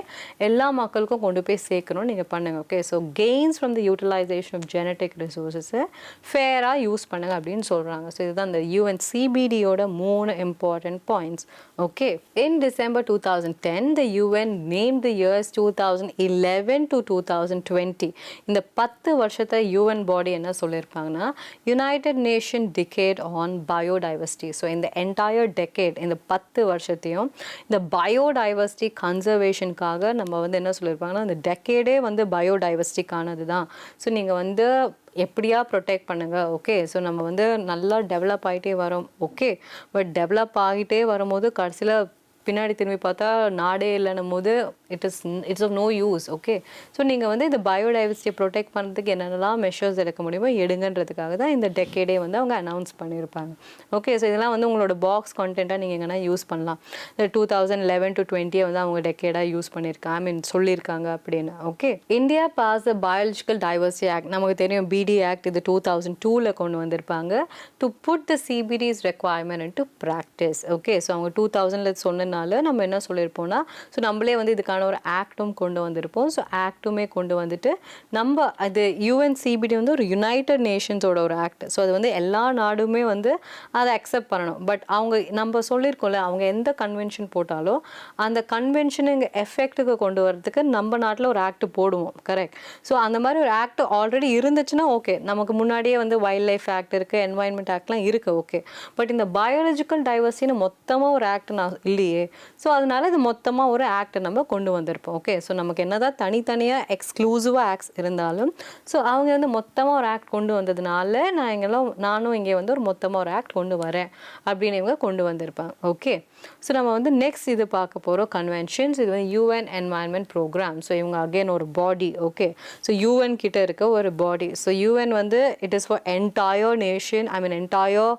எல்லா மக்களுக்கும் கொண்டு போய் சேர்க்கணும்னு நீங்கள் பண்ணுங்கள். Okay, so gains from the utilisation of genetic ரிசோர்ஸஸை ஃபேராக யூஸ் பண்ணுங்கள் அப்படின்னு சொல்கிறாங்க. ஸோ இதுதான் இந்த யுஎன்சிபிடியோட 3 important points. Okay, in December 2010 the UN named the years 2011 to 2020. இந்த 10 வருஷத்தை யூஎன் பாடி என்ன சொல்லியிருப்பாங்கன்னா, united nation decade on biodiversity. So இந்த என்டையர் டெக்கேட், இந்த 10 வருஷத்தையும் இந்த பயோடைவர்சிட்டி கன்சர்வேஷனுக்காக நம்ம வந்து என்ன சொல்லியிருப்பாங்கன்னா, இந்த டெக்கேடே வந்து பயோடைவர்சிட்டிக்கானது தான். ஸோ நீங்கள் வந்து எப்படியா ப்ரொடெக்ட் பண்ணுங்கள். ஓகே, ஸோ நம்ம வந்து நல்லா டெவலப் ஆகிட்டே வரோம். ஓகே, பட் டெவலப் ஆகிட்டே வரும்போது கடைசியில் பின்னாடி திரும்பி பார்த்தா நாடே இல்லைன்னும் போது it's of no use. Okay, so நீங்கள் வந்து இந்த பயோடைவர்சிட்டியை ப்ரொடெக்ட் பண்ணுறதுக்கு என்னென்னலாம் மெஷர்ஸ் எடுக்க முடியுமோ எடுங்கன்றதுக்காக தான் இந்த டெக்கேடே வந்து அவங்க அனௌன்ஸ் பண்ணியிருப்பாங்க. ஓகே, ஸோ இதெல்லாம் வந்து உங்களோட பாக்ஸ் கான்டென்ட்டாக நீங்கள் எங்கன்னா யூஸ் பண்ணலாம். இந்த 2011 to 20 வந்து அவங்க டெக்கேடாக யூஸ் பண்ணியிருக்காங்க, ஐ மீன் சொல்லியிருக்காங்க அப்படின்னு. Okay, India pass the biological diversity act. நமக்கு தெரியும் பிடி ஆக்ட், இது 2002 கொண்டு வந்திருப்பாங்க, to put the CBD's requirement into practice. Okay, so அவங்க 2000 சொன்ன நம்ம என்ன சொல்லியிருப்போம்னா, ஸோ நம்மளே வந்து இதுக்கான ஒரு ஆக்டும் கொண்டு வந்திருப்போம். ஸோ ஆக்டுமே கொண்டு வந்துட்டு நம்ம அது யுஎன்சிபிடி வந்து ஒரு யுனைடெட் நேஷன்ஸோட ஒரு ஆக்ட். ஸோ அது வந்து எல்லா நாடுமே வந்து அதை அக்செப்ட் பண்ணணும். பட் அவங்க நம்ம சொல்லியிருக்கோம்ல, அவங்க எந்த கன்வென்ஷன் போட்டாலும் அந்த கன்வென்ஷனை இங்கே எஃபெக்ட்டுக்கு கொண்டு வரதுக்கு நம்ம நாட்டில் ஒரு ஆக்ட் போடுவோம். கரெக்ட். ஸோ அந்த மாதிரி ஒரு ஆக்ட் ஆல்ரெடி இருந்துச்சுன்னா ஓகே, நமக்கு முன்னாடியே வந்து வைல்ட் லைஃப் ஆக்ட் இருக்குது, என்வாயன்மெண்ட் ஆக்ட்லாம் இருக்குது. ஓகே, பட் இந்த பயாலஜிக்கல் டைவர்சிட்டின்னு மொத்தமாக ஒரு ஆக்ட் நான் இல்லையே. ஸோ அதனால இது மொத்தமாக ஒரு ஆக்ட் நம்ம கொண்டு வந்திருப்போம். ஓகே, ஸோ நமக்கு என்னதான் தனித்தனியாக எக்ஸ்க்ளூசிவாக ஆக்ட்ஸ் இருந்தாலும் ஸோ அவங்க வந்து மொத்தமாக ஒரு ஆக்ட் கொண்டு வந்ததுனால நானும் இங்கே வந்து ஒரு மொத்தமாக ஒரு ஆக்ட் கொண்டு வரேன் அப்படின்னு இவங்க கொண்டு வந்திருப்பாங்க. ஓகே, ஸோ நம்ம வந்து நெக்ஸ்ட் இது பார்க்க போகிறோம் கன்வென்ஷன்ஸ். இது வந்து யூஎன் என்வாயன்மெண்ட் ப்ரோக்ராம். ஸோ இவங்க அகெயின் ஒரு பாடி. ஓகே, ஸோ யூஎன் கிட்ட இருக்க ஒரு பாடி. ஸோ யூஎன் வந்து it is for entire nation, I mean entire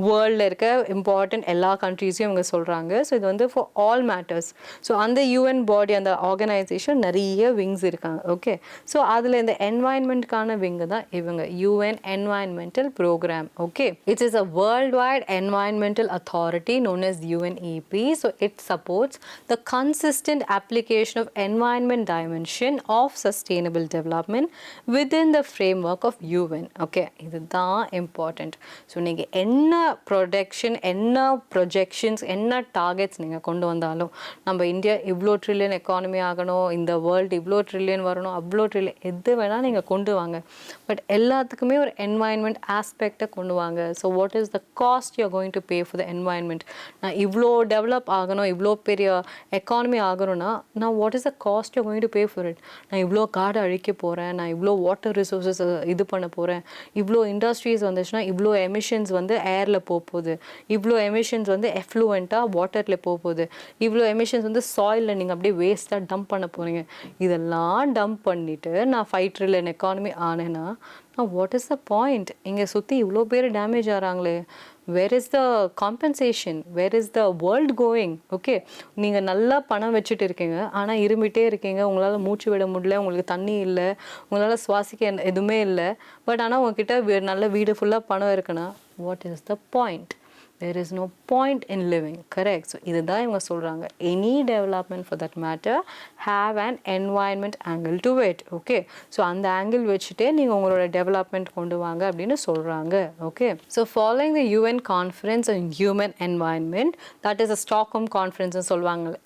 வேர்ல்டில் இருக்க இம்பார்ட்டன்ட் எல்லா கண்ட்ரீஸையும் இவங்க சொல்கிறாங்க. ஸோ இது வந்து ஃபார் ஆல் மேட்டர்ஸ். ஸோ அந்த யூஎன் பாடி, அந்த ஆர்கனைசேஷன் நிறைய விங்ஸ் இருக்காங்க. ஓகே, ஸோ அதில் இந்த என்வாயன்மெண்ட்கான விங்கு தான் இவங்க UN environmental programme. Okay, it is a worldwide environmental authority known as UNEP. So it supports the consistent application of environment dimension of sustainable development within the framework of UN. Okay, இதுதான் important. ஸோ நீங்கள் என்ன ப்ரொடக்ஷன், என்ன ப்ரொஜெக்ஷன்ஸ், என்ன டார்கெட்ஸ் நீங்கள் கொண்டு வந்தாலும், நம்ம இந்தியா இவ்வளோ ட்ரில்லியன் எக்கானமி ஆகணும், இந்த வேர்ல்டு இவ்வளோ ட்ரில்லியன் வரணும், அவ்வளோ ட்ரில்லியன் எது வேணால் நீங்கள் கொண்டு வாங்க, பட் எல்லாத்துக்குமே ஒரு என்வாயன்மெண்ட் ஆஸ்பெக்டை கொண்டு வாங்க. So what is the cost you are going to pay for the environment? நான் இவ்வளோ டெவலப் ஆகணும், இவ்வளோ பெரிய எக்கானமி ஆகணும்னா நான் what is the cost you going to pay for it? நான் இவ்வளோ காடை அழிக்க போகிறேன், நான் இவ்வளோ வாட்டர் ரிசோர்ஸஸ் இது பண்ண போகிறேன், இவ்வளோ இண்டஸ்ட்ரீஸ் வந்துச்சுன்னா இவ்வளோ எமிஷன்ஸ் வந்து ஏரில் போகுது, இவ்வளோ எமிஷன்ஸ் வந்து எஃப்ளூவெண்ட்டாக வாட்டரில் போகுது, இவ்வளோ எமிஷன்ஸ் வந்து சாயிலில் நீங்கள் அப்படியே வேஸ்ட்டாக டம்ப் பண்ண போகிறீங்க. இதெல்லாம் டம்ப் பண்ணிவிட்டு நான் 5 ட்ரில்லியன் எக்கானமி ஆனேன்னா வாட் இஸ் த பாயிண்ட்? இங்கே சுற்றி இவ்வளோ பேர் டேமேஜ் ஆகிறாங்களே, where is the compensation, where is the world going? Okay, நீங்கள் நல்லா பணம் வச்சுட்டு இருக்கீங்க, ஆனால் இருமிட்டே இருக்கீங்க, உங்களால் மூச்சு விட முடியல, உங்களுக்கு தண்ணி இல்லை, உங்களால் சுவாசிக்க எதுவுமே இல்லை, பட் ஆனால் உங்ககிட்ட நல்ல வீடு ஃபுல்லாக பணம் இருக்குன்னா what is the point? There is no point in living. Correct. So இதுதான் இவங்க சொல்கிறாங்க, any development for that matter have an environment angle to it. Okay, so அந்த ஆங்கிள் வச்சுட்டே நீங்கள் உங்களோட டெவலப்மெண்ட் கொண்டு வாங்க அப்படின்னு சொல்கிறாங்க. Okay, so following the UN conference on human environment, that is a Stockholm கான்ஃபரன்ஸ்னு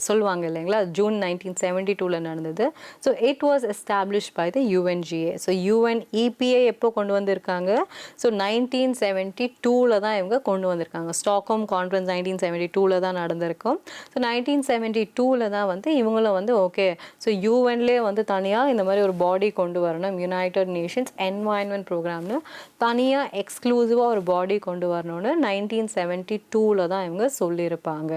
சொல்லுவாங்க இல்லைங்களா, ஜூன் 1972 நடந்தது. So it was establish by the UNGA. So UNEPA எப்போ கொண்டு வந்திருக்காங்க? ஸோ 1972 தான் இவங்க கொண்டு வந்திருக்காங்க. ஸ்டாக்ஹோம் கான்ஃபரன்ஸ் 1972 தான் நடந்திருக்கும். ஸோ 1972 தான் வந்து இவங்களும் வந்து ஓகே ஸோ யூஎன்லேயே வந்து தனியாக இந்த மாதிரி ஒரு பாடி கொண்டு வரணும், யுனைடெட் நேஷன்ஸ் என்வாயன்மெண்ட் ப்ரோக்ராம்னு தனியாக எக்ஸ்க்ளூசிவாக ஒரு பாடி கொண்டு வரணும்னு 1972 தான் இவங்க சொல்லியிருப்பாங்க.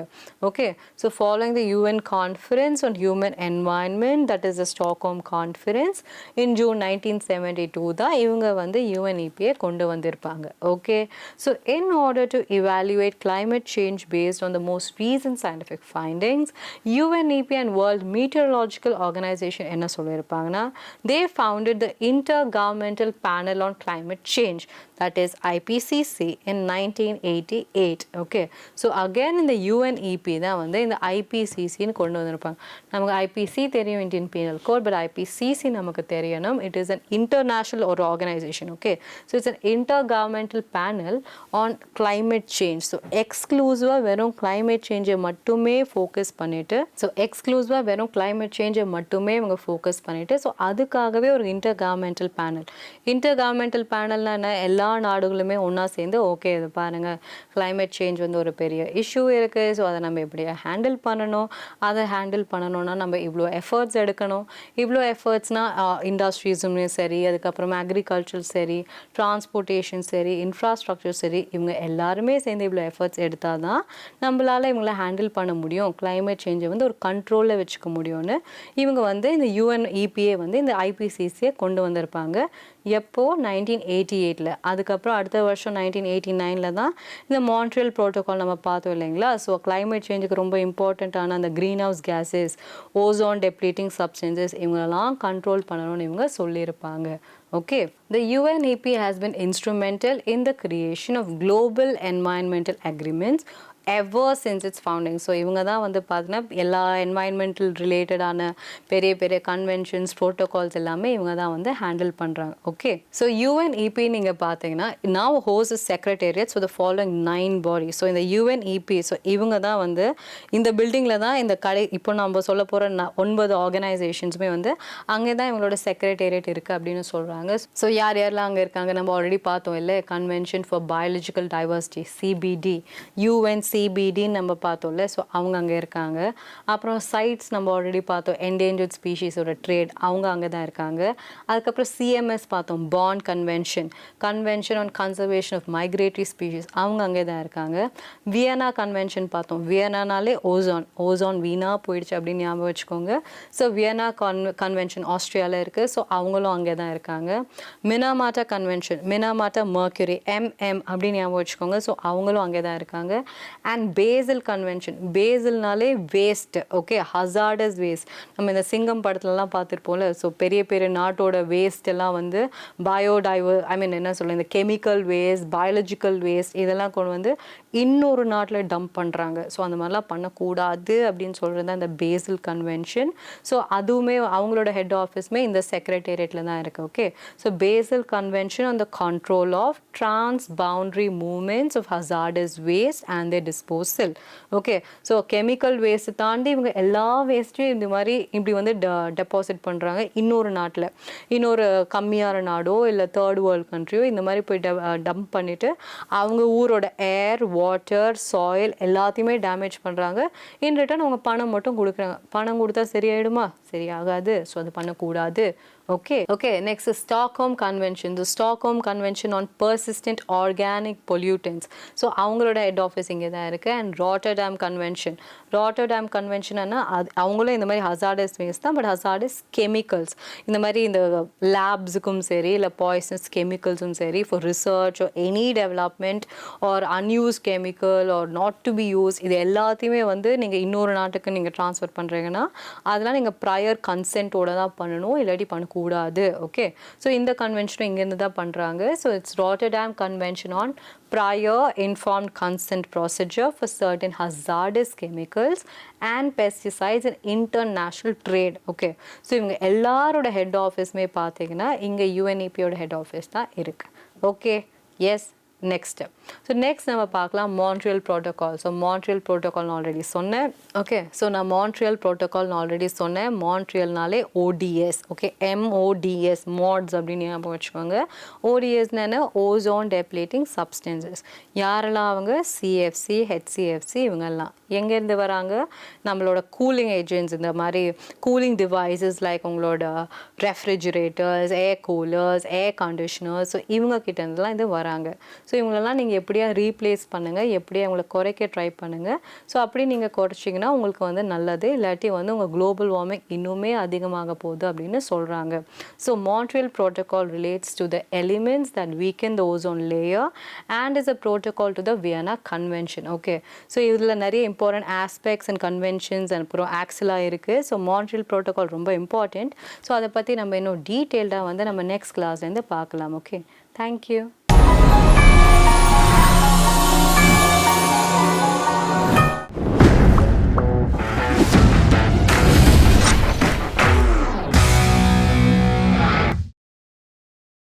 Okay, so following the UN conference on human environment, that is the Stockholm conference in June 1972 தான் இவங்க வந்து யூஎன்இபியை கொண்டு வந்திருப்பாங்க. Okay, so in order to evaluate climate change based on the most recent scientific findings, UNEP and World Meteorological Organization என்ன சொல்லியிருப்பாங்கன்னா, they founded the Intergovernmental Panel on Climate Change, that is IPCC in 1988. Okay, so again இந்த UNEP தான் வந்து இந்த IPCCன்னு கொண்டு வந்திருப்பாங்க. நமக்கு IPC தெரியும், Indian penal code, but IPCC நமக்கு தெரியணும். இட் இஸ் அன் இன்டர்நேஷனல் ஒரு organisation. Okay, so it's an intergovernmental panel on climate change. So எக்ஸ்க்ளூசிவாக வெறும் கிளைமேட் சேஞ்சை மட்டுமே ஃபோக்கஸ் பண்ணிவிட்டு இவங்க ஃபோக்கஸ் பண்ணிவிட்டு ஸோ அதுக்காகவே ஒரு இன்டர்கவர்மெண்டல் பேனல்னா என்ன, எல்லா நாடுகளுமே ஒன்றா சேர்ந்து ஓகே இது பாருங்கள் கிளைமேட் சேஞ்ச் வந்து ஒரு பெரிய இஷ்யூ இருக்குது, ஸோ அதை நம்ம எப்படியா ஹேண்டில் பண்ணணும், அதை ஹேண்டில் பண்ணணும்னா நம்ம இவ்வளோ எஃபர்ட்ஸ் எடுக்கணும். இவ்வளோ எஃபர்ட்ஸ்னால் இண்டஸ்ட்ரீஸுமே சரி, அதுக்கப்புறமா அக்ரிகல்ச்சர் சரி, டிரான்ஸ்போர்ட்டேஷன் சரி, இன்ஃப்ராஸ்ட்ரக்சர் சரி, இவங்க எல்லாருமே சேர்ந்து இவ்வளோ எஃபர்ட்ஸ் எடுத்தால் தான் நம்மளால் இவங்கள ஹேண்டில் பண்ண முடியும், கிளைமேட் சேஞ்சை வந்து ஒரு கண்ட்ரோலில் வச்சுக்க முடியும்னு இவங்க வந்து இந்த யூஎன்இபிஏ வந்து இந்த ஐபிசிசியை கொண்டு வந்திருப்பாங்க. எப்போ 1988. அதுக்கப்புறம் அடுத்த வருஷம் 1989 தான் இந்த மான்ட்ரியல் ப்ரோட்டோகால் நம்ம பார்த்தோம் இல்லைங்களா. ஸோ கிளைமேட் சேஞ்சுக்கு ரொம்ப இம்பார்ட்டண்ட்டான அந்த greenhouse gases, ozone depleting substances இவங்களெல்லாம் கண்ட்ரோல் பண்ணணும்னு இவங்க சொல்லியிருப்பாங்க. Okay, the UNEP has been instrumental in the creation of global environmental agreements ever since its founding. So இவங்க தான் வந்து பார்த்தீங்கன்னா எல்லா என்வாயன்மெண்டல் ரிலேட்டடான பெரிய பெரிய கன்வென்ஷன்ஸ், ப்ரோட்டோகால்ஸ் எல்லாமே இவங்க தான் வந்து ஹேண்டில் பண்ணுறாங்க. ஓகே, ஸோ யூஎன்இபி நீங்கள் பார்த்தீங்கன்னா now hosts a secretariat for the following 9 bodies. So இந்த யூஎன்இபி ஸோ இவங்க தான் வந்து இந்த பில்டிங்கில் தான் இந்த இப்போ நம்ம சொல்ல போகிற 9 ஆர்கனைசேஷன்ஸுமே வந்து அங்கே தான் இவங்களோட செக்ரட்டேரியட் இருக்குது அப்படின்னு சொல்கிறாங்க. ஸோ யாரெல்லாம் அங்கே இருக்காங்க நம்ம ஆல்ரெடி பார்த்தோம் இல்லை, convention for biological diversity CBD, யூஎன்சிபிடின்னு நம்ம பார்த்தோம்ல, ஸோ அவங்க அங்கே இருக்காங்க. அப்புறம் சைட்ஸ் நம்ம ஆல்ரெடி பார்த்தோம், என்டேஞ்சர்ட் ஸ்பீஷீஸோட ட்ரேட் அவங்க அங்கே தான் இருக்காங்க. அதுக்கப்புறம் சிஎம்எஸ் பார்த்தோம், Bonn convention on conservation of migratory species அவங்க அங்கே தான் இருக்காங்க. வியனா கன்வென்ஷன் பார்த்தோம், வியனானாலே ஓசோன் வீணாக போயிடுச்சு அப்படின்னு ஞாபகம் வச்சுக்கோங்க. ஸோ வியனா கன்வென்ஷன் ஆஸ்திரேலியாவில் இருக்குது, ஸோ அவங்களும் அங்கே தான் இருக்காங்க. Minamata convention, Minamata mercury MM அப்படின்னு ஞாபகம் வச்சுக்கோங்க, ஸோ அவங்களும் அங்கே தான் இருக்காங்க. அண்ட் பேசில் கன்வென்ஷன், பேசில்னாலே வேஸ்ட். ஓகே, ஹசார்டஸ் வேஸ்ட் நம்ம இந்த சிங்கம் படத்துலலாம் பார்த்துருப்போம்ல. ஸோ பெரிய பெரிய நாட்டோட வேஸ்ட் எல்லாம் வந்து என்ன சொல்ல, இந்த கெமிக்கல் வேஸ்ட், பயாலஜிக்கல் வேஸ்ட் இதெல்லாம் கொண்டு வந்து இன்னொரு நாட்டில் டம்ப் பண்ணுறாங்க. ஸோ அந்த மாதிரிலாம் பண்ணக்கூடாது அப்படின்னு சொல்கிறது தான் இந்த பேசில் கன்வென்ஷன். ஸோ அதுவுமே அவங்களோட ஹெட் ஆஃபீஸுமே இந்த செக்ரட்டேரியட்டில் தான் இருக்குது. Okay, so Basel convention on the control of transboundary movements of hazardous waste and their disposal. Okay, so chemical waste தாண்டி இவங்க எல்லா வேஸ்ட்டையும் இந்த மாதிரி இப்படி வந்து டெபாசிட் பண்ணுறாங்க இன்னொரு நாட்டில், இன்னொரு கம்மியான நாடோ இல்லை தேர்ட் வேர்ல்டு கண்ட்ரியோ இந்த மாதிரி போய் டம்ப் பண்ணிவிட்டு அவங்க ஊரோட ஏர், வாட்டர், சாயில் எல்லாத்தையுமே டேமேஜ் பண்ணுறாங்க. இன் ரிட்டர்ன் அவங்க பணம் மட்டும் கொடுக்குறாங்க. பணம் கொடுத்தா சரியாயிடுமா? சரியாகாது. ஸோ அது பண்ணக்கூடாது. Okay, next is Stockholm Convention. The Stockholm Convention on Persistent Organic Pollutants. So அவங்களோட ஹெட் ஆஃபீஸ் இங்கே தான் இருக்குது. அண்ட் ராட்டர்டாம் கன்வென்ஷன்னா அவங்களும் இந்த மாதிரி ஹசார்டஸ் வேஸ்ட் தான், பட் ஹசார்டஸ் கெமிக்கல்ஸ் இந்த மாதிரி இந்த லேப்ஸுக்கும் சரி இல்லை பாய்சனஸ் கெமிக்கல்ஸும் சரி for research or any development or unused chemical or not to be use இது எல்லாத்தையுமே வந்து நீங்கள் இன்னொரு நாட்டுக்கு நீங்கள் ட்ரான்ஸ்ஃபர் பண்ணுறீங்கன்னா அதெல்லாம் நீங்கள் ப்ரையர் கன்சென்ட்டோட தான் பண்ணணும், இல்லாட்டி பண்ணக்கூடாது. ஓகே, ஸோ இந்த கன்வென்ஷனும் இங்கேருந்து தான் பண்ணுறாங்க. So it's Rotterdam convention on prior informed consent procedure for certain hazardous chemicals and pesticides in international trade. Okay, so இவங்க எல்லாரோட ஹெட் ஆஃபீஸுமே பார்த்தீங்கன்னா இங்கே யூஎன்இபியோட ஹெட் ஆஃபீஸ் தான் இருக்குது. Okay, yes next so next நம்ம பார்க்கலாம் Montreal protocol. So Montreal protocol already சொன்னேன். ஓகே, ஸோ நான் மான்ட்ரியல் ப்ரோட்டோகால் ஆல்ரெடி சொன்னேன். மான்ட்ரியல்னாலே ஓடிஎஸ். ஓகே, MODS மாட்ஸ் அப்படின்னு ஞாபகம் வச்சுக்கோங்க. ஓடிஎஸ்னா என்ன? Ozone depleting substances. யாரெல்லாம் அவங்க? CFC, HCFC இவங்கெல்லாம் எங்கேருந்து வராங்க? நம்மளோட கூலிங் ஏஜென்ட்ஸ், இந்த மாதிரி கூலிங் டிவைசஸ் லைக் உங்களோட ரெஃப்ரிஜிரேட்டர்ஸ், ஏர் கூலர்ஸ், ஏர் கண்டிஷனர்ஸ், ஸோ இவங்க கிட்டேருந்துலாம் இது வராங்க. ஸோ இவங்களெல்லாம் நீங்கள் எப்படியா ரீப்ளேஸ் பண்ணுங்கள், எப்படியா அவங்கள குறைக்க ட்ரை பண்ணுங்கள். ஸோ அப்படி நீங்கள் குறைச்சிங்கன்னா உங்களுக்கு வந்து நல்லது. இல்லாட்டி வந்து உங்கள் குளோபல் வார்மிங் இன்னுமே அதிகமாக போகுது அப்படின்னு சொல்கிறாங்க. So Montreal protocol relates to the elements that weaken the ozone layer and is a protocol to the Vienna convention. Okay, so இதில் நிறைய important aspects and conventions and அப்புறம் ஆக்ஸலாக இருக்குது. ஸோ மான்ட்ரியல் ப்ரோட்டோகால் ரொம்ப இம்பார்ட்டண்ட். ஸோ அதை பற்றி நம்ம இன்னும் டீட்டெயில்டாக வந்து நம்ம நெக்ஸ்ட் கிளாஸ்லேருந்து பார்க்கலாம். Okay, thank you.